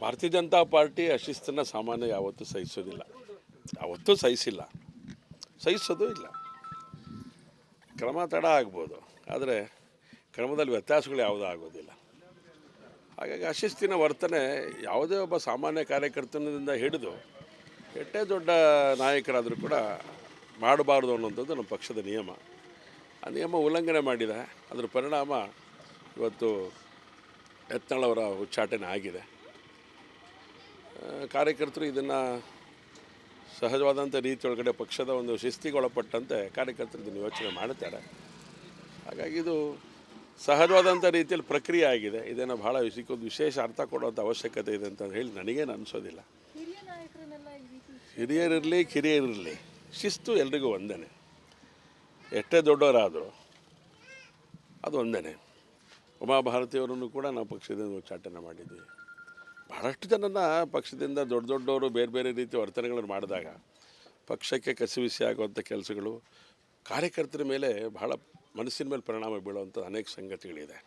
ಭಾರತೀಯ ಜನತಾ ಪಾರ್ಟಿ ಅಶಿಸ್ತನ್ನು ಸಾಮಾನ್ಯ ಯಾವತ್ತೂ ಸಹಿಸೋದಿಲ್ಲ, ಯಾವತ್ತೂ ಸಹಿಸಿಲ್ಲ, ಸಹಿಸೋದು ಇಲ್ಲ. ಕ್ರಮ ತಡ ಆಗ್ಬೋದು, ಆದರೆ ಕ್ರಮದಲ್ಲಿ ವ್ಯತ್ಯಾಸಗಳು ಯಾವುದೂ ಆಗೋದಿಲ್ಲ. ಹಾಗಾಗಿ ಅಶಿಸ್ತಿನ ವರ್ತನೆ ಯಾವುದೇ ಒಬ್ಬ ಸಾಮಾನ್ಯ ಕಾರ್ಯಕರ್ತನಿಂದ ಹಿಡಿದು ಎಷ್ಟೇ ದೊಡ್ಡ ನಾಯಕರಾದರೂ ಕೂಡ ಮಾಡಬಾರ್ದು ಅನ್ನೋಂಥದ್ದು ನಮ್ಮ ಪಕ್ಷದ ನಿಯಮ. ಆ ನಿಯಮ ಉಲ್ಲಂಘನೆ ಮಾಡಿದೆ. ಅದರ ಪರಿಣಾಮ ಇವತ್ತು ಯತ್ನಾಳ್ ಉಚ್ಚಾಟನೆ ಆಗಿದೆ. ಕಾರ್ಯಕರ್ತರು ಇದನ್ನು ಸಹಜವಾದಂಥ ರೀತಿಯೊಳಗಡೆ ಪಕ್ಷದ ಒಂದು ಶಿಸ್ತಿಗೆ ಒಳಪಟ್ಟಂತೆ ಕಾರ್ಯಕರ್ತರು ಇದನ್ನು ಯೋಚನೆ ಮಾಡುತ್ತಾರೆ. ಹಾಗಾಗಿ ಇದು ಸಹಜವಾದಂಥ ರೀತಿಯಲ್ಲಿ ಪ್ರಕ್ರಿಯೆ ಆಗಿದೆ. ಇದನ್ನು ಭಾಳ ವಿಶೇಷ ಅರ್ಥ ಕೊಡುವಂಥ ಅವಶ್ಯಕತೆ ಇದೆ ಅಂತ ಹೇಳಿ ನನಗೇನು ಅನಿಸೋದಿಲ್ಲ. ಹಿರಿಯರಿರಲಿ ಕಿರಿಯರಿರಲಿ, ಶಿಸ್ತು ಎಲ್ರಿಗೂ ಒಂದೇ. ಎಷ್ಟೇ ದೊಡ್ಡವರಾದರೂ ಅದು ಒಂದೇ. ಉಮಾಭಾರತಿಯವರನ್ನು ಕೂಡ ನಾವು ಪಕ್ಷದಿಂದ ಉಚ್ಚಾಟನೆ ಮಾಡಿದ್ವಿ. ಬಹಳಷ್ಟು ಜನನ ಪಕ್ಷದಿಂದ ದೊಡ್ಡವರು ಬೇರೆ ಬೇರೆ ರೀತಿಯ ವರ್ತನೆಗಳನ್ನು ಮಾಡಿದಾಗ ಪಕ್ಷಕ್ಕೆ ಕಸಿವಿಸಿ ಆಗುವಂಥ ಕೆಲಸಗಳು ಕಾರ್ಯಕರ್ತರ ಮೇಲೆ ಬಹಳ ಮನಸ್ಸಿನ ಮೇಲೆ ಪರಿಣಾಮ ಬೀಳುವಂಥ ಅನೇಕ ಸಂಗತಿಗಳಿದೆ.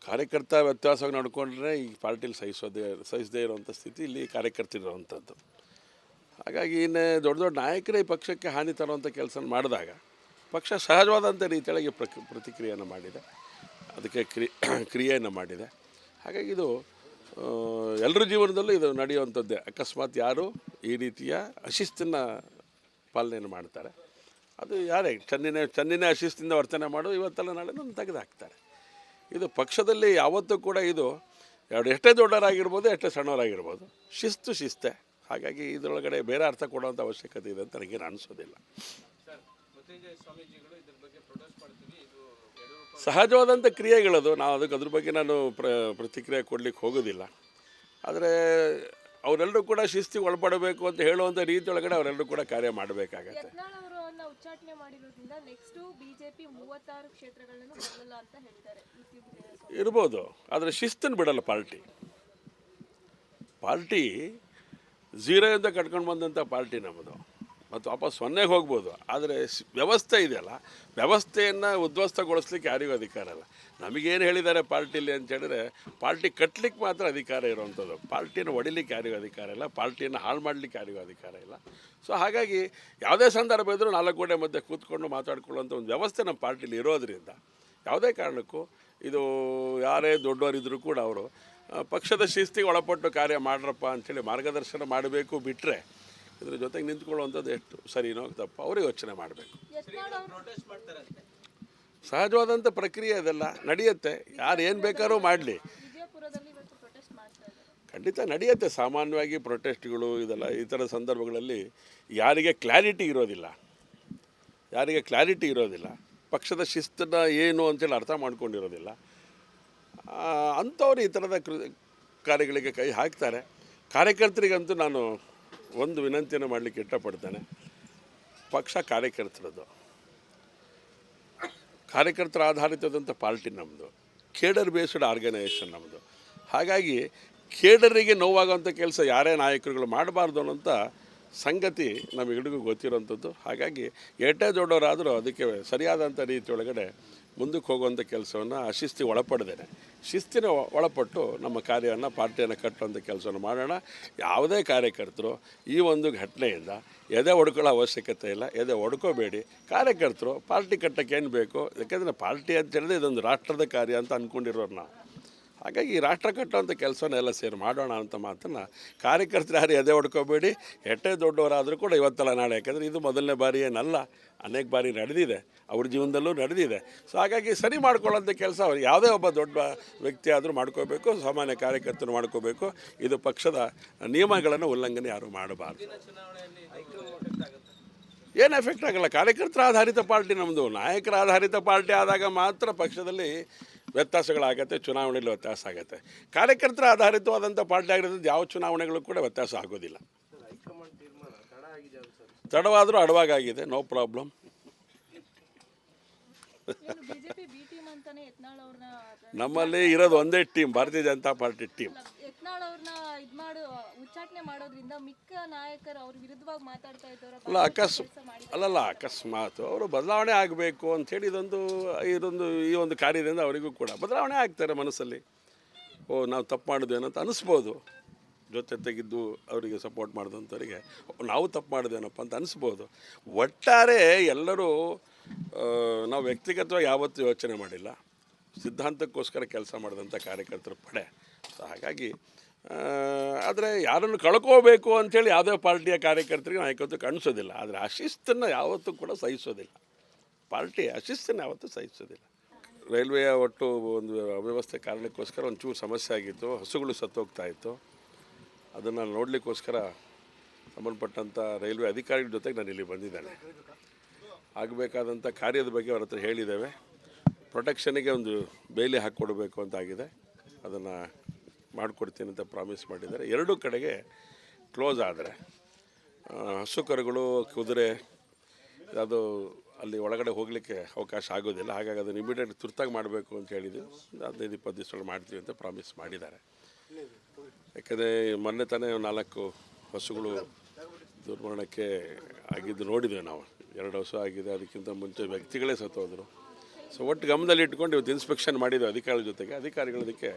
ಕಾರ್ಯಕರ್ತ ವ್ಯತ್ಯಾಸವಾಗಿ ನಡ್ಕೊಂಡ್ರೆ ಈ ಪಾರ್ಟಿಲಿ ಸಹಿಸದೇ ಇರುವಂಥ ಸ್ಥಿತಿ ಇಲ್ಲಿ ಕಾರ್ಯಕರ್ತರಿರುವಂಥದ್ದು. ಹಾಗಾಗಿ ಇನ್ನು ದೊಡ್ಡ ನಾಯಕರೇ ಈ ಪಕ್ಷಕ್ಕೆ ಹಾನಿ ತರುವಂಥ ಕೆಲಸ ಮಾಡಿದಾಗ ಪಕ್ಷ ಸಹಜವಾದಂಥ ರೀತಿಯೊಳಗೆ ಪ್ರತಿಕ್ರಿಯೆಯನ್ನು ಮಾಡಿದೆ, ಅದಕ್ಕೆ ಕ್ರಿಯೆಯನ್ನು ಮಾಡಿದೆ. ಹಾಗಾಗಿ ಇದು ಎಲ್ಲರ ಜೀವನದಲ್ಲೂ ಇದು ನಡೆಯುವಂಥದ್ದೇ. ಅಕಸ್ಮಾತ್ ಯಾರು ಈ ರೀತಿಯ ಅಶಿಸ್ತನ್ನು ಪಾಲನೆಯನ್ನು ಮಾಡ್ತಾರೆ, ಅದು ಯಾರೇ ಚನ್ನಿನೇ ಅಶಿಸ್ತಿಂದ ವರ್ತನೆ ಮಾಡೋದು ಇವತ್ತೆಲ್ಲ ನಾಳೆ ನನ್ನ ತೆಗೆದುಹಾಕ್ತಾರೆ. ಇದು ಪಕ್ಷದಲ್ಲಿ ಯಾವತ್ತೂ ಕೂಡ ಇದು ಎಷ್ಟೇ ದೊಡ್ಡವರಾಗಿರ್ಬೋದು, ಎಷ್ಟೇ ಸಣ್ಣವರಾಗಿರ್ಬೋದು, ಶಿಸ್ತೆ. ಹಾಗಾಗಿ ಇದರೊಳಗಡೆ ಬೇರೆ ಅರ್ಥ ಕೊಡುವಂಥ ಅವಶ್ಯಕತೆ ಇದೆ ಅಂತ ನನಗೇನು ಅನಿಸೋದಿಲ್ಲ. ಸಹಜವಾದಂಥ ಕ್ರಿಯೆಗಳದು. ನಾವು ಅದ್ರ ಬಗ್ಗೆ ನಾನು ಪ್ರತಿಕ್ರಿಯೆ ಕೊಡಲಿಕ್ಕೆ ಹೋಗೋದಿಲ್ಲ. ಆದರೆ ಅವರೆಲ್ಲರೂ ಕೂಡ ಶಿಸ್ತಿಗೆ ಒಳಪಡಬೇಕು ಅಂತ ಹೇಳುವಂಥ ರೀತಿಯೊಳಗಡೆ ಅವರೆಲ್ಲರೂ ಕೂಡ ಕಾರ್ಯ ಮಾಡಬೇಕಾಗತ್ತೆ. ಉಚ್ಚಾಟನೆ ಮಾಡಿರೋದ್ರಿಂದ ನೆಕ್ಸ್ಟ್ ಬಿಜೆಪಿ 36 ಕ್ಷೇತ್ರಗಳನ್ನು ಗೆಲ್ಲಲ್ಲ ಅಂತ ಹೇಳ್ತಾರೆ. ಇರ್ಬೋದು, ಆದರೆ ಶಿಸ್ತನ್ನು ಬಿಡಲ್ಲ ಪಾರ್ಟಿ 0 ಕಟ್ಕೊಂಡು ಬಂದಂಥ ಪಾರ್ಟಿ ನಮ್ಮದು. ಮತ್ತು ವಾಪಸ್ 0ಗೆ ಹೋಗ್ಬೋದು. ಆದರೆ ವ್ಯವಸ್ಥೆ ಇದೆಯಲ್ಲ, ವ್ಯವಸ್ಥೆಯನ್ನು ಉದ್ಧ್ವಸ್ತಗೊಳಿಸ್ಲಿಕ್ಕೆ ಯಾರಿಗೂ ಅಧಿಕಾರ ಇಲ್ಲ. ನಮಗೇನು ಹೇಳಿದ್ದಾರೆ ಪಾರ್ಟಿಲಿ ಅಂತ ಹೇಳಿದ್ರೆ, ಪಾರ್ಟಿ ಕಟ್ಟಲಿಕ್ಕೆ ಮಾತ್ರ ಅಧಿಕಾರ ಇರುವಂಥದ್ದು. ಪಾರ್ಟಿಯನ್ನು ಹೊಡಿಲಿಕ್ಕೆ ಯಾರಿಗೂ ಅಧಿಕಾರ ಇಲ್ಲ, ಪಾರ್ಟಿಯನ್ನು ಹಾಳು ಮಾಡಲಿಕ್ಕೆ ಯಾರಿಗೂ ಅಧಿಕಾರ ಇಲ್ಲ. ಸೊ ಹಾಗಾಗಿ ಯಾವುದೇ ಸಂದರ್ಭ ಇದ್ದರೂ 4 ಗೋಡೆ ಮಧ್ಯೆ ಕೂತ್ಕೊಂಡು ಮಾತಾಡ್ಕೊಳ್ಳುವಂಥ ಒಂದು ವ್ಯವಸ್ಥೆ ನಮ್ಮ ಪಾರ್ಟಿಲಿ ಇರೋದರಿಂದ ಯಾವುದೇ ಕಾರಣಕ್ಕೂ ಇದು ಯಾರೇ ದೊಡ್ಡವರಿದ್ದರೂ ಕೂಡ ಅವರು ಪಕ್ಷದ ಶಿಸ್ತಿಗೆ ಒಳಪಟ್ಟು ಕಾರ್ಯ ಮಾಡ್ರಪ್ಪ ಅಂಥೇಳಿ ಮಾರ್ಗದರ್ಶನ ಮಾಡಬೇಕು. ಬಿಟ್ಟರೆ ಇದ್ರ ಜೊತೆಗೆ ನಿಂತ್ಕೊಳ್ಳುವಂಥದ್ದು ಎಷ್ಟು ಸರಿನೋ ತಪ್ಪು ಅವರೇ ಯೋಚನೆ ಮಾಡಬೇಕು. ಸಹಜವಾದಂಥ ಪ್ರಕ್ರಿಯೆ ಇದೆಲ್ಲ ನಡೆಯುತ್ತೆ. ಯಾರು ಏನು ಬೇಕಾದ್ರೂ ಮಾಡಲಿ, ಖಂಡಿತ ನಡೆಯುತ್ತೆ. ಸಾಮಾನ್ಯವಾಗಿ ಪ್ರೊಟೆಸ್ಟ್ಗಳು ಇದೆಲ್ಲ ಈ ಥರ ಸಂದರ್ಭಗಳಲ್ಲಿ ಯಾರಿಗೆ ಕ್ಲಾರಿಟಿ ಇರೋದಿಲ್ಲ, ಪಕ್ಷದ ಶಿಸ್ತನ್ನು ಏನು ಅಂತೇಳಿ ಅರ್ಥ ಮಾಡ್ಕೊಂಡಿರೋದಿಲ್ಲ, ಅಂಥವ್ರು ಈ ಥರದ ಕಾರ್ಯಗಳಿಗೆ ಕೈ ಹಾಕ್ತಾರೆ. ಕಾರ್ಯಕರ್ತರಿಗಂತೂ ನಾನು ಒಂದು ವಿನಂತಿಯನ್ನು ಮಾಡಲಿಕ್ಕೆ ಇಷ್ಟಪಡ್ತೇನೆ. ಪಕ್ಷ ಕಾರ್ಯಕರ್ತರ ಆಧಾರಿತದಂಥ ಪಾರ್ಟಿ ನಮ್ಮದು, ಕೇಡರ್ ಬೇಸ್ಡ್ ಆರ್ಗನೈಸೇಷನ್ ನಮ್ಮದು. ಹಾಗಾಗಿ ಕೇಡರಿಗೆ ನೋವಾಗುವಂಥ ಕೆಲಸ ಯಾರೇ ನಾಯಕರುಗಳು ಮಾಡಬಾರ್ದು ಅನ್ನೋಂಥ ಸಂಗತಿ ನಮಗೆಲ್ಲರಿಗೂ ಗೊತ್ತಿರೋವಂಥದ್ದು. ಹಾಗಾಗಿ ಎಷ್ಟೇ ದೊಡ್ಡವರಾದರೂ ಅದಕ್ಕೆ ಸರಿಯಾದಂಥ ರೀತಿಯೊಳಗಡೆ ಮುಂದಕ್ಕೆ ಹೋಗುವಂಥ ಕೆಲಸವನ್ನು ಶಿಸ್ತಿಗೆ ಒಳಪಡ್ದೇನೆ, ಶಿಸ್ತಿನ ಒಳಪಟ್ಟು ನಮ್ಮ ಕಾರ್ಯವನ್ನು ಪಾರ್ಟಿಯನ್ನು ಕಟ್ಟುವಂಥ ಕೆಲಸವನ್ನು ಮಾಡೋಣ. ಯಾವುದೇ ಕಾರ್ಯಕರ್ತರು ಈ ಒಂದು ಘಟನೆಯಿಂದ ಎದೆ ಹೊಡ್ಕೊಳ್ಳೋ ಅವಶ್ಯಕತೆ ಇಲ್ಲ, ಎದೆ ಹೊಡ್ಕೋಬೇಡಿ. ಕಾರ್ಯಕರ್ತರು ಪಾರ್ಟಿ ಕಟ್ಟಕ್ಕೆ ಏನು ಬೇಕು, ಯಾಕೆಂದರೆ ಪಾರ್ಟಿ ಅಂತ ಹೇಳಿದ್ರೆ ಇದೊಂದು ರಾಷ್ಟ್ರದ ಕಾರ್ಯ ಅಂತ ಅಂದ್ಕೊಂಡಿರೋರು ನಾವು. ಹಾಗಾಗಿ ರಾಷ್ಟ್ರ ಕಟ್ಟುವಂಥ ಕೆಲಸವನ್ನೆಲ್ಲ ಸೇರಿ ಮಾಡೋಣ ಅಂತ ಮಾತನ್ನು ಕಾರ್ಯಕರ್ತರು ಯಾರು ಎದೆ ಹೊಡ್ಕೋಬೇಡಿ. ಎಷ್ಟೇ ದೊಡ್ಡವರಾದರೂ ಕೂಡ ಇವತ್ತಲ್ಲ ನಾಳೆ, ಯಾಕೆಂದರೆ ಇದು ಮೊದಲನೇ ಬಾರಿ ಏನಲ್ಲ, ಅನೇಕ ಬಾರಿ ನಡೆದಿದೆ, ಅವ್ರ ಜೀವನದಲ್ಲೂ ನಡೆದಿದೆ. ಸೊ ಹಾಗಾಗಿ ಸರಿ ಮಾಡ್ಕೊಳ್ಳೋಂಥ ಕೆಲಸ ಅವ್ರು ಯಾವುದೇ ಒಬ್ಬ ದೊಡ್ಡ ವ್ಯಕ್ತಿ ಆದರೂ ಮಾಡ್ಕೋಬೇಕು, ಸಾಮಾನ್ಯ ಕಾರ್ಯಕರ್ತರು ಮಾಡ್ಕೋಬೇಕು. ಇದು ಪಕ್ಷದ ನಿಯಮಗಳನ್ನು ಉಲ್ಲಂಘನೆ ಯಾರು ಮಾಡಬಾರ್ದು. ಏನು ಎಫೆಕ್ಟ್ ಆಗಲ್ಲ. ಕಾರ್ಯಕರ್ತರ ಆಧಾರಿತ ಪಾರ್ಟಿ ನಮ್ಮದು. ನಾಯಕರ ಆಧಾರಿತ ಪಾರ್ಟಿ ಆದಾಗ ಮಾತ್ರ ಪಕ್ಷದಲ್ಲಿ ವ್ಯತ್ಯಾಸಗಳಾಗತ್ತೆ, ಚುನಾವಣೆಯಲ್ಲಿ ವ್ಯತ್ಯಾಸ ಆಗುತ್ತೆ. ಕಾರ್ಯಕರ್ತರ ಆಧಾರಿತವಾದಂಥ ಪಾರ್ಟಿ ಆಗಿರೋದ್ರಿಂದ ಯಾವ ಚುನಾವಣೆಗಳು ಕೂಡ ವ್ಯತ್ಯಾಸ ಆಗೋದಿಲ್ಲ. ತಡವಾದರೂ ಅಡವಾಗಿದೆ, ನೋ ಪ್ರಾಬ್ಲಮ್. ನಮ್ಮಲ್ಲಿ ಇರೋದು ಒಂದೇ ಟೀಮ್, ಭಾರತೀಯ ಜನತಾ ಪಾರ್ಟಿ ಟೀಮ್. ಅಕಸ್ಮಾತ್ ಅವರು ಬದಲಾವಣೆ ಆಗಬೇಕು ಅಂಥೇಳಿ ಈ ಒಂದು ಕಾರ್ಯದಿಂದ ಅವರಿಗೂ ಕೂಡ ಬದಲಾವಣೆ ಆಗ್ತಾರೆ ಮನಸ್ಸಲ್ಲಿ. ನಾವು ತಪ್ಪು ಮಾಡಿದ್ವೇನೋ ಅಂತ ಅನಿಸ್ಬೋದು. ಜೊತೆ ತೆಗೆದು ಅವರಿಗೆ ಸಪೋರ್ಟ್ ಮಾಡಿದಂಥವರಿಗೆ ನಾವು ತಪ್ಪು ಮಾಡಿದೇನಪ್ಪ ಅಂತ ಅನಿಸ್ಬೋದು. ಒಟ್ಟಾರೆ ಎಲ್ಲರೂ ನಾವು ವ್ಯಕ್ತಿಗತವಾಗಿ ಯಾವತ್ತೂ ಯೋಚನೆ ಮಾಡಿಲ್ಲ, ಸಿದ್ಧಾಂತಕ್ಕೋಸ್ಕರ ಕೆಲಸ ಮಾಡಿದಂಥ ಕಾರ್ಯಕರ್ತರ ಪಡೆ. ಸೊ ಹಾಗಾಗಿ ಆದರೆ ಯಾರನ್ನು ಕಳ್ಕೋಬೇಕು ಅಂಥೇಳಿ ಯಾವುದೇ ಪಾರ್ಟಿಯ ಕಾರ್ಯಕರ್ತರಿಗೆ ನಾಯಕತ್ವಕ್ಕೆ ಅನಿಸೋದಿಲ್ಲ. ಆದರೆ ಅಶಿಸ್ತನ್ನು ಯಾವತ್ತೂ ಕೂಡ ಸಹಿಸೋದಿಲ್ಲ, ಪಾರ್ಟಿ ಅಶಿಸ್ತನ್ನು ಯಾವತ್ತೂ ಸಹಿಸೋದಿಲ್ಲ. ರೈಲ್ವೆಯ ಒಟ್ಟು ಒಂದು ಅವ್ಯವಸ್ಥೆ ಕಾರಣಕ್ಕೋಸ್ಕರ ಒಂಚೂರು ಸಮಸ್ಯೆ ಆಗಿತ್ತು, ಹಸುಗಳು ಸತ್ತೋಗ್ತಾಯಿತ್ತು. ಅದನ್ನು ನೋಡಲಿಕ್ಕೋಸ್ಕರ ಸಂಬಂಧಪಟ್ಟಂಥ ರೈಲ್ವೆ ಅಧಿಕಾರಿಗಳ ಜೊತೆಗೆ ನಾನು ಇಲ್ಲಿ ಬಂದಿದ್ದೇನೆ. ಆಗಬೇಕಾದಂಥ ಕಾರ್ಯದ ಬಗ್ಗೆ ಅವ್ರ ಹತ್ರ ಹೇಳಿದ್ದೇವೆ. ಪ್ರೊಟೆಕ್ಷನಿಗೆ ಒಂದು ಬೇಲಿ ಹಾಕ್ಕೊಡ್ಬೇಕು ಅಂತಾಗಿದೆ, ಅದನ್ನು ಮಾಡಿಕೊಡ್ತೀನಿ ಅಂತ ಪ್ರಾಮಿಸ್ ಮಾಡಿದ್ದಾರೆ. ಎರಡೂ ಕಡೆಗೆ ಕ್ಲೋಸ್ ಆದರೆ ಹಸು ಕರುಗಳು, ಕುದುರೆ ಅದು ಅಲ್ಲಿ ಒಳಗಡೆ ಹೋಗಲಿಕ್ಕೆ ಅವಕಾಶ ಆಗೋದಿಲ್ಲ. ಹಾಗಾಗಿ ಅದನ್ನು ಇಮಿಡಿಯೇಟ್ ತುರ್ತಾಗಿ ಮಾಡಬೇಕು ಅಂತ ಹೇಳಿದ್ವಿ. 15-20 ದಿವಸಗಳು ಮಾಡ್ತೀವಿ ಅಂತ ಪ್ರಾಮಿಸ್ ಮಾಡಿದ್ದಾರೆ. ಯಾಕಂದರೆ ಮೊನ್ನೆ ತಾನೇ 4 ಹಸುಗಳು ದುರ್ಮರಣಕ್ಕೆ ಆಗಿದ್ದು ನೋಡಿದ್ದೇವೆ ನಾವು. 2 ಹಸು ಆಗಿದೆ, ಅದಕ್ಕಿಂತ ಮುಂಚೆ ವ್ಯಕ್ತಿಗಳೇ ಸತ್ತೋದ್ರು. ಸೊ ಒಟ್ಟು ಗಮನದಲ್ಲಿ ಇಟ್ಕೊಂಡು ಇವತ್ತು ಇನ್ಸ್ಪೆಕ್ಷನ್ ಮಾಡಿದ್ದೇವೆ ಅಧಿಕಾರಿಗಳ ಜೊತೆಗೆ. ಅಧಿಕಾರಿಗಳು ಅದಕ್ಕೆ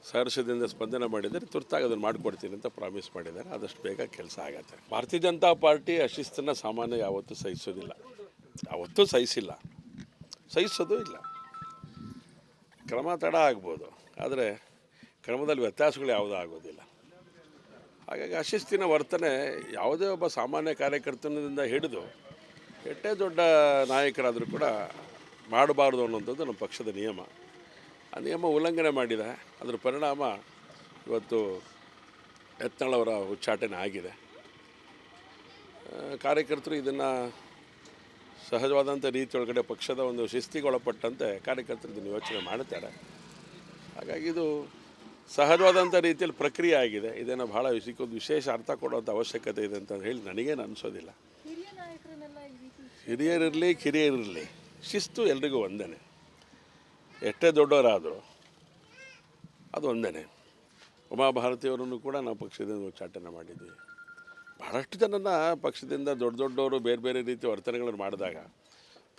ಸಹರ್ಷದಿಂದ ಸ್ಪಂದನೆ ಮಾಡಿದ್ದಾರೆ. ತುರ್ತಾಗಿ ಅದನ್ನು ಮಾಡಿಕೊಡ್ತೀನಿ ಅಂತ ಪ್ರಾಮಿಸ್ ಮಾಡಿದ್ದಾರೆ. ಆದಷ್ಟು ಬೇಗ ಕೆಲಸ ಆಗತ್ತೆ. ಭಾರತೀಯ ಜನತಾ ಪಾರ್ಟಿ ಅಶಿಸ್ತನ್ನು ಸಾಮಾನ್ಯ ಯಾವತ್ತೂ ಸಹಿಸೋದಿಲ್ಲ, ಯಾವತ್ತೂ ಸಹಿಸಿಲ್ಲ, ಸಹಿಸೋದು ಇಲ್ಲ. ಕ್ರಮ ತಡ ಆಗ್ಬೋದು, ಆದರೆ ಕ್ರಮದಲ್ಲಿ ವ್ಯತ್ಯಾಸಗಳು ಯಾವುದೂ ಆಗೋದಿಲ್ಲ. ಹಾಗಾಗಿ ಅಶಿಸ್ತಿನ ವರ್ತನೆ ಯಾವುದೇ ಒಬ್ಬ ಸಾಮಾನ್ಯ ಕಾರ್ಯಕರ್ತನದಿಂದ ಹಿಡಿದು ಎಷ್ಟೇ ದೊಡ್ಡ ನಾಯಕರಾದರೂ ಕೂಡ ಮಾಡಬಾರ್ದು ಅನ್ನೋಂಥದ್ದು ನಮ್ಮ ಪಕ್ಷದ ನಿಯಮ. ಆ ನಿಯಮ ಉಲ್ಲಂಘನೆ ಮಾಡಿದೆ. ಅದರ ಪರಿಣಾಮ ಇವತ್ತು ಯತ್ನಾಳ್ ಉಚ್ಚಾಟನೆ ಆಗಿದೆ. ಕಾರ್ಯಕರ್ತರು ಇದನ್ನು ಸಹಜವಾದಂಥ ರೀತಿಯೊಳಗಡೆ ಪಕ್ಷದ ಒಂದು ಶಿಸ್ತಿಗೆ ಒಳಪಟ್ಟಂತೆ ಕಾರ್ಯಕರ್ತರು ಇದನ್ನು ಯೋಚನೆ ಮಾಡುತ್ತಾರೆ. ಹಾಗಾಗಿ ಇದು ಸಹಜವಾದಂಥ ರೀತಿಯಲ್ಲಿ ಪ್ರಕ್ರಿಯೆ ಆಗಿದೆ. ಇದನ್ನು ಭಾಳ ಇದಕ್ಕೊಂದು ವಿಶೇಷ ಅರ್ಥ ಕೊಡುವಂಥ ಅವಶ್ಯಕತೆ ಇದೆ ಅಂತ ಹೇಳಿ ನನಗೇನು ಅನಿಸೋದಿಲ್ಲ. ಹಿರಿಯರಿರಲಿ ಕಿರಿಯರಿರಲಿ, ಶಿಸ್ತು ಎಲ್ರಿಗೂ ಒಂದೇ. ಎಷ್ಟೇ ದೊಡ್ಡವರಾದರೂ ಅದು ಒಂದೇ. ಉಮಾಭಾರತಿಯವರನ್ನು ಕೂಡ ನಾವು ಪಕ್ಷದಿಂದ ಉಚ್ಚಾಟನೆ ಮಾಡಿದ್ವಿ. ಬಹಳಷ್ಟು ಜನನ ಪಕ್ಷದಿಂದ ದೊಡ್ಡವರು ಬೇರೆ ಬೇರೆ ರೀತಿಯ ವರ್ತನೆಗಳನ್ನು ಮಾಡಿದಾಗ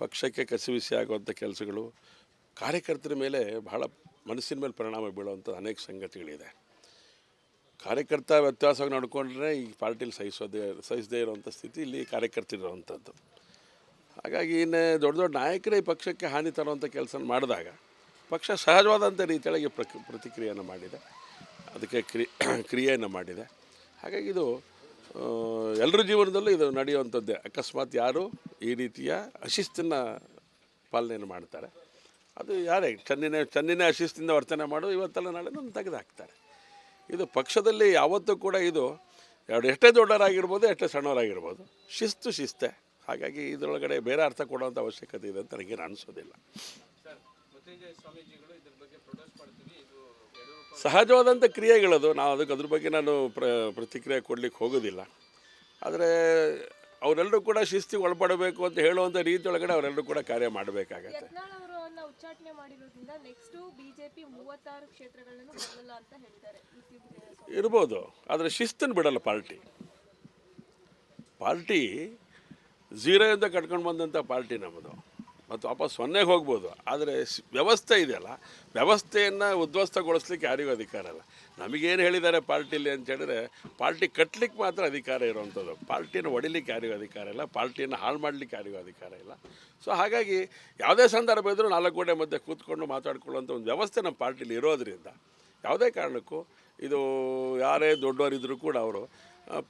ಪಕ್ಷಕ್ಕೆ ಕಸಿವಿಸಿ ಆಗುವಂಥ ಕೆಲಸಗಳು ಕಾರ್ಯಕರ್ತರ ಮೇಲೆ ಬಹಳ ಮನಸ್ಸಿನ ಮೇಲೆ ಪರಿಣಾಮ ಬೀಳುವಂಥ ಅನೇಕ ಸಂಗತಿಗಳಿದೆ. ಕಾರ್ಯಕರ್ತ ವ್ಯತ್ಯಾಸವಾಗಿ ನಡ್ಕೊಂಡ್ರೆ ಈ ಪಾರ್ಟಿಲಿ ಸಹಿಸದೇ ಇರುವಂಥ ಸ್ಥಿತಿ ಇಲ್ಲಿ ಕಾರ್ಯಕರ್ತರಿರುವಂಥದ್ದು. ಹಾಗಾಗಿ ಇನ್ನು ದೊಡ್ಡ ನಾಯಕರೇ ಈ ಪಕ್ಷಕ್ಕೆ ಹಾನಿ ತರುವಂಥ ಕೆಲಸ ಮಾಡಿದಾಗ ಪಕ್ಷ ಸಹಜವಾದಂಥ ರೀತಿಯೊಳಗೆ ಪ್ರತಿಕ್ರಿಯೆಯನ್ನು ಮಾಡಿದೆ, ಅದಕ್ಕೆ ಕ್ರಿಯೆಯನ್ನು ಮಾಡಿದೆ. ಹಾಗಾಗಿ ಇದು ಎಲ್ಲರ ಜೀವನದಲ್ಲೂ ಇದು ನಡೆಯುವಂಥದ್ದೇ. ಅಕಸ್ಮಾತ್ ಯಾರು ಈ ರೀತಿಯ ಅಶಿಸ್ತನ್ನು ಪಾಲನೆಯನ್ನು ಮಾಡ್ತಾರೆ, ಅದು ಯಾರೇ ಚನ್ನಿನೇ ಅಶಿಸ್ತಿಂದ ವರ್ತನೆ ಮಾಡೋದು ಇವತ್ತೆಲ್ಲ ನಾಳೆ ನನ್ನ ತೆಗೆದುಹಾಕ್ತಾರೆ. ಇದು ಪಕ್ಷದಲ್ಲಿ ಯಾವತ್ತೂ ಕೂಡ ಇದು ಎಷ್ಟೇ ದೊಡ್ಡವರಾಗಿರ್ಬೋದು, ಎಷ್ಟೇ ಸಣ್ಣವರಾಗಿರ್ಬೋದು, ಶಿಸ್ತೆ. ಹಾಗಾಗಿ ಇದರೊಳಗಡೆ ಬೇರೆ ಅರ್ಥ ಕೊಡುವಂಥ ಅವಶ್ಯಕತೆ ಇದೆ ಅಂತ ನನಗೇನು ಅನಿಸೋದಿಲ್ಲ. ಸಹಜವಾದಂಥ ಕ್ರಿಯೆಗಳದು, ನಾವು ಅದ್ರ ಬಗ್ಗೆ ನಾನು ಪ್ರತಿಕ್ರಿಯೆ ಕೊಡಲಿಕ್ಕೆ ಹೋಗೋದಿಲ್ಲ. ಆದರೆ ಅವರೆಲ್ಲರೂ ಕೂಡ ಶಿಸ್ತಿಗೆ ಒಳಪಡಬೇಕು ಅಂತ ಹೇಳುವಂಥ ರೀತಿಯೊಳಗಡೆ ಅವರೆಲ್ಲರೂ ಕೂಡ ಕಾರ್ಯ ಮಾಡಬೇಕಾಗತ್ತೆ. ಉಚ್ಚಾಟನೆ ಮಾಡಿರೋದ್ರಿಂದ ನೆಕ್ಸ್ಟ್ ಬಿಜೆಪಿ 36 ಕ್ಷೇತ್ರಗಳನ್ನು ಗೆಲ್ಲಲ್ಲ ಅಂತ ಹೇಳ್ತಾರೆ. ಇರ್ಬೋದು, ಆದರೆ ಶಿಸ್ತನ್ನು ಬಿಡಲ್ಲ ಪಾರ್ಟಿ 0 ಕಟ್ಕೊಂಡು ಬಂದಂಥ ಪಾರ್ಟಿ ನಮ್ಮದು. ಮತ್ತು ವಾಪಸ್ 0ಗೆ ಹೋಗ್ಬೋದು. ಆದರೆ ವ್ಯವಸ್ಥೆ ಇದೆಯಲ್ಲ, ವ್ಯವಸ್ಥೆಯನ್ನು ಉದ್ಧ್ವಸ್ತಗೊಳಿಸ್ಲಿಕ್ಕೆ ಯಾರಿಗೂ ಅಧಿಕಾರ ಇಲ್ಲ. ನಮಗೇನು ಹೇಳಿದ್ದಾರೆ ಪಾರ್ಟಿಲಿ ಅಂತ ಹೇಳಿದ್ರೆ, ಪಾರ್ಟಿ ಕಟ್ಟಲಿಕ್ಕೆ ಮಾತ್ರ ಅಧಿಕಾರ ಇರೋವಂಥದ್ದು. ಪಾರ್ಟಿಯನ್ನು ಹೊಡಿಲಿಕ್ಕೆ ಯಾರಿಗೂ ಅಧಿಕಾರ ಇಲ್ಲ, ಪಾರ್ಟಿಯನ್ನು ಹಾಳು ಮಾಡಲಿಕ್ಕೆ ಯಾರಿಗೂ ಅಧಿಕಾರ ಇಲ್ಲ. ಸೊ ಹಾಗಾಗಿ ಯಾವುದೇ ಸಂದರ್ಭ ಇದ್ದರೂ 4 ಗೋಡೆ ಮಧ್ಯೆ ಕೂತ್ಕೊಂಡು ಮಾತಾಡ್ಕೊಳ್ಳುವಂಥ ಒಂದು ವ್ಯವಸ್ಥೆ ನಮ್ಮ ಪಾರ್ಟಿಲಿ ಇರೋದರಿಂದ ಯಾವುದೇ ಕಾರಣಕ್ಕೂ ಇದು ಯಾರೇ ದೊಡ್ಡವರಿದ್ದರೂ ಕೂಡ ಅವರು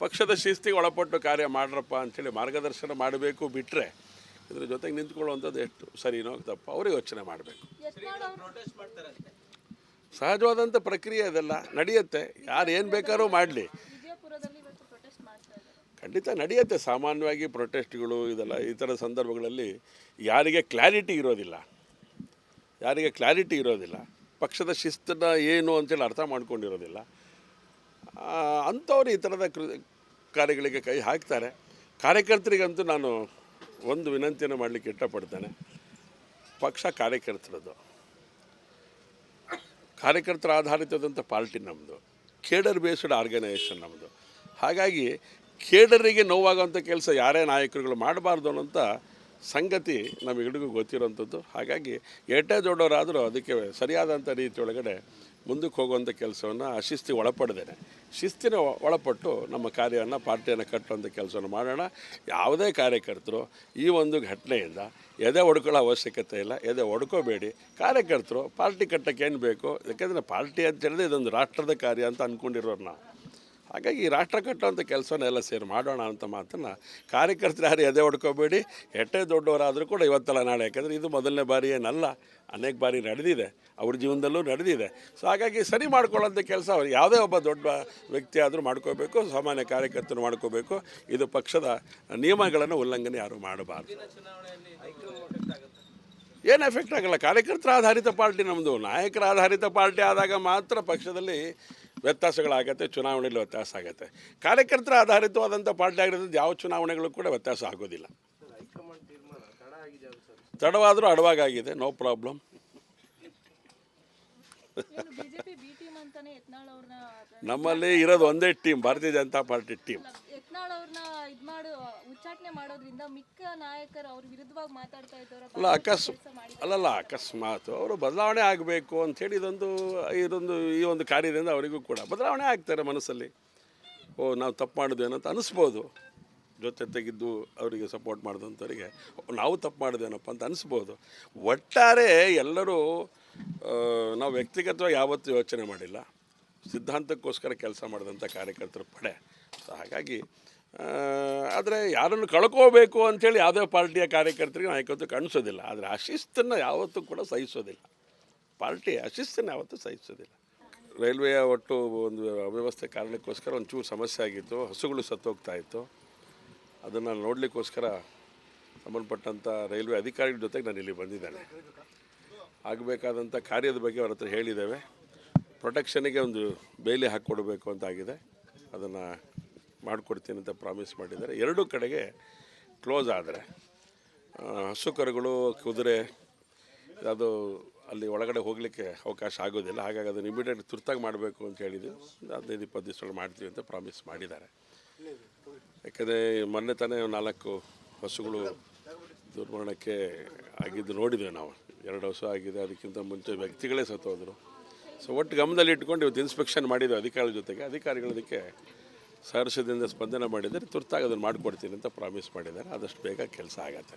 ಪಕ್ಷದ ಶಿಸ್ತಿಗೆ ಒಳಪಟ್ಟು ಕಾರ್ಯ ಮಾಡ್ರಪ್ಪ ಅಂಥೇಳಿ ಮಾರ್ಗದರ್ಶನ ಮಾಡಬೇಕು. ಬಿಟ್ಟರೆ ಇದ್ರ ಜೊತೆಗೆ ನಿಂತ್ಕೊಳ್ಳುವಂಥದ್ದು ಎಷ್ಟು ಸರಿನೋ ತಪ್ಪು ಅವರೇ ಯೋಚನೆ ಮಾಡಬೇಕು. ಸಹಜವಾದಂಥ ಪ್ರಕ್ರಿಯೆ ಅದೆಲ್ಲ ನಡೆಯುತ್ತೆ. ಯಾರು ಏನು ಬೇಕಾದ್ರೂ ಮಾಡಲಿ, ಖಂಡಿತ ನಡೆಯುತ್ತೆ. ಸಾಮಾನ್ಯವಾಗಿ ಪ್ರೊಟೆಸ್ಟ್ಗಳು ಇದೆಲ್ಲ ಈ ಥರ ಸಂದರ್ಭಗಳಲ್ಲಿ ಯಾರಿಗೆ ಕ್ಲಾರಿಟಿ ಇರೋದಿಲ್ಲ, ಪಕ್ಷದ ಶಿಸ್ತನ್ನು ಏನು ಅಂತೇಳಿ ಅರ್ಥ ಮಾಡ್ಕೊಂಡಿರೋದಿಲ್ಲ, ಅಂಥವ್ರು ಈ ಥರದ ಕಾರ್ಯಗಳಿಗೆ ಕೈ ಹಾಕ್ತಾರೆ. ಕಾರ್ಯಕರ್ತರಿಗಂತೂ ನಾನು ಒಂದು ವಿನಂತಿಯನ್ನು ಮಾಡಲಿಕ್ಕೆ ಇಷ್ಟಪಡ್ತೇನೆ. ಪಕ್ಷ ಕಾರ್ಯಕರ್ತರ ಆಧಾರಿತವಾದಂಥ ಪಾರ್ಟಿ ನಮ್ಮದು, ಕೇಡರ್ ಬೇಸ್ಡ್ ಆರ್ಗನೈಸೇಷನ್ ನಮ್ಮದು. ಹಾಗಾಗಿ ಕೇಡರಿಗೆ ನೋವಾಗುವಂಥ ಕೆಲಸ ಯಾರೇ ನಾಯಕರುಗಳು ಮಾಡಬಾರ್ದು ಅನ್ನೋಂಥ ಸಂಗತಿ ನಮಗೆಲ್ಲರಿಗೂ ಗೊತ್ತಿರೋವಂಥದ್ದು. ಹಾಗಾಗಿ ಎಷ್ಟೇ ದೊಡ್ಡವರಾದರೂ ಅದಕ್ಕೆ ಸರಿಯಾದಂಥ ರೀತಿಯೊಳಗಡೆ ಮುಂದಕ್ಕೆ ಹೋಗುವಂಥ ಕೆಲಸವನ್ನು ಅಶಿಸ್ತಿಗೆ ಒಳಪಡ್ದೇನೆ ಶಿಸ್ತಿನ ಒಳಪಟ್ಟು ನಮ್ಮ ಕಾರ್ಯವನ್ನು ಪಾರ್ಟಿಯನ್ನು ಕಟ್ಟುವಂಥ ಕೆಲಸವನ್ನು ಮಾಡೋಣ. ಯಾವುದೇ ಕಾರ್ಯಕರ್ತರು ಈ ಒಂದು ಘಟನೆಯಿಂದ ಎದೆ ಹೊಡ್ಕೊಳ್ಳೋ ಅವಶ್ಯಕತೆ ಇಲ್ಲ, ಎದೆ ಹೊಡ್ಕೋಬೇಡಿ. ಕಾರ್ಯಕರ್ತರು ಪಾರ್ಟಿ ಕಟ್ಟಕ್ಕೆ ಏನು ಬೇಕು, ಯಾಕೆಂದರೆ ಪಾರ್ಟಿ ಅಂತ ಹೇಳಿದ್ರೆ ಇದೊಂದು ರಾಷ್ಟ್ರದ ಕಾರ್ಯ ಅಂತ ಅಂದ್ಕೊಂಡಿರೋರು ನಾವು. ಹಾಗಾಗಿ ರಾಷ್ಟ್ರ ಕಟ್ಟುವಂಥ ಕೆಲಸವನ್ನೆಲ್ಲ ಸೇರಿ ಮಾಡೋಣ ಅಂತ ಮಾತನ್ನು ಕಾರ್ಯಕರ್ತರು ಯಾರು ಎದೆ ಹೊಡ್ಕೋಬೇಡಿ. ಎಷ್ಟೇ ದೊಡ್ಡವರಾದರೂ ಕೂಡ ಇವತ್ತಲ್ಲ ನಾಳೆ, ಯಾಕೆಂದರೆ ಇದು ಮೊದಲನೇ ಬಾರಿ ಏನಲ್ಲ, ಅನೇಕ ಬಾರಿ ನಡೆದಿದೆ, ಅವ್ರ ಜೀವನದಲ್ಲೂ ನಡೆದಿದೆ. ಸೊ ಹಾಗಾಗಿ ಸರಿ ಮಾಡ್ಕೊಳ್ಳೋಂಥ ಕೆಲಸ ಅವ್ರು ಯಾವುದೇ ಒಬ್ಬ ದೊಡ್ಡ ವ್ಯಕ್ತಿ ಆದರೂ ಮಾಡ್ಕೋಬೇಕು, ಸಾಮಾನ್ಯ ಕಾರ್ಯಕರ್ತರು ಮಾಡ್ಕೋಬೇಕು. ಇದು ಪಕ್ಷದ ನಿಯಮಗಳನ್ನು ಉಲ್ಲಂಘನೆ ಯಾರು ಮಾಡಬಾರ್ದು. ಏನು ಎಫೆಕ್ಟ್ ಆಗಲ್ಲ. ಕಾರ್ಯಕರ್ತರ ಆಧಾರಿತ ಪಾರ್ಟಿ ನಮ್ಮದು. ನಾಯಕರ ಆಧಾರಿತ ಪಾರ್ಟಿ ಆದಾಗ ಮಾತ್ರ ಪಕ್ಷದಲ್ಲಿ ವ್ಯತ್ಯಾಸಗಳಾಗತ್ತೆ, ಚುನಾವಣೆಯಲ್ಲಿ ವ್ಯತ್ಯಾಸ ಆಗುತ್ತೆ. ಕಾರ್ಯಕರ್ತರ ಆಧಾರಿತವಾದಂಥ ಪಾರ್ಟಿ ಆಗಿರೋದ್ರಿಂದ ಯಾವ ಚುನಾವಣೆಗಳು ಕೂಡ ವ್ಯತ್ಯಾಸ ಆಗೋದಿಲ್ಲ. ತಡವಾದರೂ ಅಡವಾಗಿದೆ, no problem. BJP B team ಅಂತಾನೆ ಯತ್ನಾಳ್ ಅವ್ರನ್ನ ನಮ್ಮಲ್ಲಿ ಇರೋದು ಒಂದೇ ಟೀಮ್, ಭಾರತೀಯ ಜನತಾ ಪಾರ್ಟಿ ಟೀಮ್. ಯತ್ನಾಳ್ ಅವ್ರನ್ನ ಇದು ಮಾಡಿ ಉಚ್ಚಾಟನೆ ಮಾಡೋದ್ರಿಂದ ಮಿಕ್ಕ ನಾಯಕರು ಅವ್ರ ವಿರುದ್ಧವಾಗಿ ಮಾತಾಡ್ತಾ ಇದ್ದವರ ಅಕಸ್ಮಾತ್ ಅವರು ಬದಲಾವಣೆ ಆಗಬೇಕು ಅಂಥೇಳಿ ಈ ಒಂದು ಕಾರ್ಯದಿಂದ ಅವರಿಗೂ ಕೂಡ ಬದಲಾವಣೆ ಆಗ್ತಾರೆ ಮನಸ್ಸಲ್ಲಿ. ನಾವು ತಪ್ಪು ಮಾಡಿದ್ವೇನೋ ಅಂತ ಅನಿಸ್ಬೋದು. ಜೊತೆ ತೆಗೆದು ಅವರಿಗೆ ಸಪೋರ್ಟ್ ಮಾಡಿದಂಥವರಿಗೆ ನಾವು ತಪ್ಪು ಮಾಡಿದೇನಪ್ಪ ಅಂತ ಅನಿಸ್ಬೋದು. ಒಟ್ಟಾರೆ ಎಲ್ಲರೂ ನಾವು ವ್ಯಕ್ತಿಗತವಾಗಿ ಯಾವತ್ತೂ ಯೋಚನೆ ಮಾಡಿಲ್ಲ, ಸಿದ್ಧಾಂತಕ್ಕೋಸ್ಕರ ಕೆಲಸ ಮಾಡಿದಂಥ ಕಾರ್ಯಕರ್ತರ ಪಡೆ. ಸೊ ಹಾಗಾಗಿ ಆದರೆ ಯಾರನ್ನು ಕಳ್ಕೋಬೇಕು ಅಂಥೇಳಿ ಯಾವುದೇ ಪಾರ್ಟಿಯ ಕಾರ್ಯಕರ್ತರಿಗೆ ನಾಯಕತ್ವ ಕಾಣಿಸೋದಿಲ್ಲ. ಆದರೆ ಅಶಿಸ್ತನ್ನು ಯಾವತ್ತೂ ಕೂಡ ಸಹಿಸೋದಿಲ್ಲ. ಪಾರ್ಟಿ ಅಶಿಸ್ತನ್ನು ಯಾವತ್ತೂ ಸಹಿಸೋದಿಲ್ಲ. ರೈಲ್ವೆಯ ಒಟ್ಟು ಒಂದು ಅವ್ಯವಸ್ಥೆ ಕಾರಣಕ್ಕೋಸ್ಕರ ಒಂಚೂರು ಸಮಸ್ಯೆ ಆಗಿತ್ತು, ಹಸುಗಳು ಸತ್ತೋಗ್ತಾಯಿತ್ತು. ಅದನ್ನು ನೋಡಲಿಕ್ಕೋಸ್ಕರ ಸಂಬಂಧಪಟ್ಟಂಥ ರೈಲ್ವೆ ಅಧಿಕಾರಿಗಳ ಜೊತೆಗೆ ನಾನು ಇಲ್ಲಿ ಬಂದಿದ್ದೇನೆ. ಆಗಬೇಕಾದಂಥ ಕಾರ್ಯದ ಬಗ್ಗೆ ಅವ್ರ ಹತ್ರ ಹೇಳಿದ್ದೇವೆ. ಪ್ರೊಟೆಕ್ಷನಿಗೆ ಒಂದು ಬೇಲಿ ಹಾಕ್ಕೊಡ್ಬೇಕು ಅಂತಾಗಿದೆ, ಅದನ್ನು ಮಾಡಿಕೊಡ್ತೀನಿ ಅಂತ ಪ್ರಾಮಿಸ್ ಮಾಡಿದ್ದಾರೆ. ಎರಡೂ ಕಡೆಗೆ ಕ್ಲೋಸ್ ಆದರೆ ಹಸು ಕರುಗಳು, ಕುದುರೆ ಅದು ಅಲ್ಲಿ ಒಳಗಡೆ ಹೋಗಲಿಕ್ಕೆ ಅವಕಾಶ ಆಗೋದಿಲ್ಲ. ಹಾಗಾಗಿ ಅದನ್ನು ಇಮಿಡಿಯೇಟ್ ತುರ್ತಾಗಿ ಮಾಡಬೇಕು ಅಂತ ಹೇಳಿದ್ವಿ. 15-20 ದಿವಸಗಳು ಮಾಡ್ತೀವಿ ಅಂತ ಪ್ರಾಮಿಸ್ ಮಾಡಿದ್ದಾರೆ. ಯಾಕಂದರೆ ಮೊನ್ನೆ ತಾನೇ 4 ಹಸುಗಳು ದುರ್ಮರಣಕ್ಕೆ ಆಗಿದ್ದು ನೋಡಿದ್ದೇವೆ ನಾವು. 2 ಹಸು ಆಗಿದೆ, ಅದಕ್ಕಿಂತ ಮುಂಚೆ ವ್ಯಕ್ತಿಗಳೇ ಸತ್ತೋದ್ರು. ಸೊ ಒಟ್ಟು ಗಮನದಲ್ಲಿ ಇಟ್ಕೊಂಡು ಇವತ್ತು ಇನ್ಸ್ಪೆಕ್ಷನ್ ಮಾಡಿದ್ದೇವೆ ಅಧಿಕಾರಿಗಳ ಜೊತೆಗೆ. ಅಧಿಕಾರಿಗಳು ಅದಕ್ಕೆ ಸಹರ್ಷದಿಂದ ಸ್ಪಂದನೆ ಮಾಡಿದರೆ ತುರ್ತಾಗಿ ಅದನ್ನು ಮಾಡಿಕೊಡ್ತೀನಿ ಅಂತ ಪ್ರಾಮಿಸ್ ಮಾಡಿದ್ದಾರೆ. ಆದಷ್ಟು ಬೇಗ ಕೆಲಸ ಆಗತ್ತೆ.